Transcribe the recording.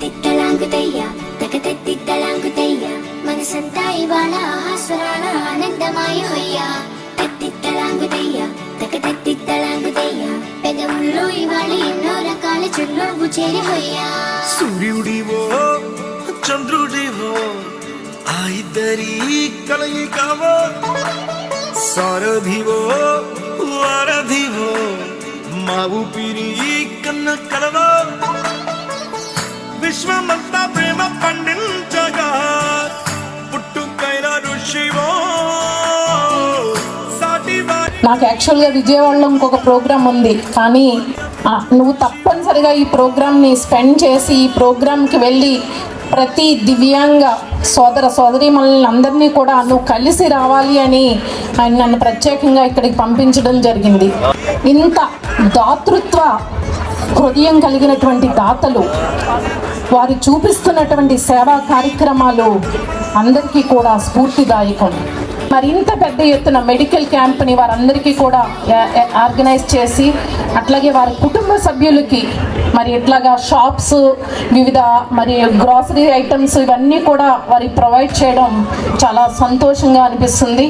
తత్తిత్తలాంగుతయ్య తకతత్తిత్తలాంగుతయ్య మనసంతా ఇవాళ ఆస్వరాల ఆనందమాయ హొయ్యా తత్తిత్తలాంగుతయ్య తకతత్తిత్తలాంగుతయ్య పెదవుల్లో ఇవాళ ఎన్నో రకాల చున్నవ్వు చేరి హొయ్యా సూర్యుడివో చంద్రుడివో ఆ ఇద్దరి కలయికవో సారథివో వారధివో మా ఊపిరి కన్న కలవో విశ్వమంతా ప్రేమ పండించగా పుట్టుకైన ఋషివో. నాకు యాక్చువల్గా విజయవాడలో ఇంకొక ప్రోగ్రామ్ ఉంది, కానీ నువ్వు తప్పనిసరిగా ఈ ప్రోగ్రామ్ని స్పెండ్ చేసి ఈ ప్రోగ్రామ్కి వెళ్ళి ప్రతి దివ్యాంగ సోదర సోదరీమణులని అందరినీ కూడా నువ్వు కలిసి రావాలి అని ఆయన నన్ను ప్రత్యేకంగా ఇక్కడికి పంపించడం జరిగింది. ఇంత దాతృత్వ హృదయం కలిగినటువంటి దాతలు వారు చూపిస్తున్నటువంటి సేవా కార్యక్రమాలు అందరికీ కూడా స్ఫూర్తిదాయకం. మరింత పెద్ద ఎత్తున మెడికల్ క్యాంప్ని వారందరికీ కూడా ఆర్గనైజ్ చేసి అట్లాగే వారి కుటుంబ సభ్యులకి మరి ఇట్లాగా షాప్స్ వివిధ మరి గ్రాసరీ ఐటమ్స్ ఇవన్నీ కూడా వారికి ప్రొవైడ్ చేయడం చాలా సంతోషంగా అనిపిస్తుంది.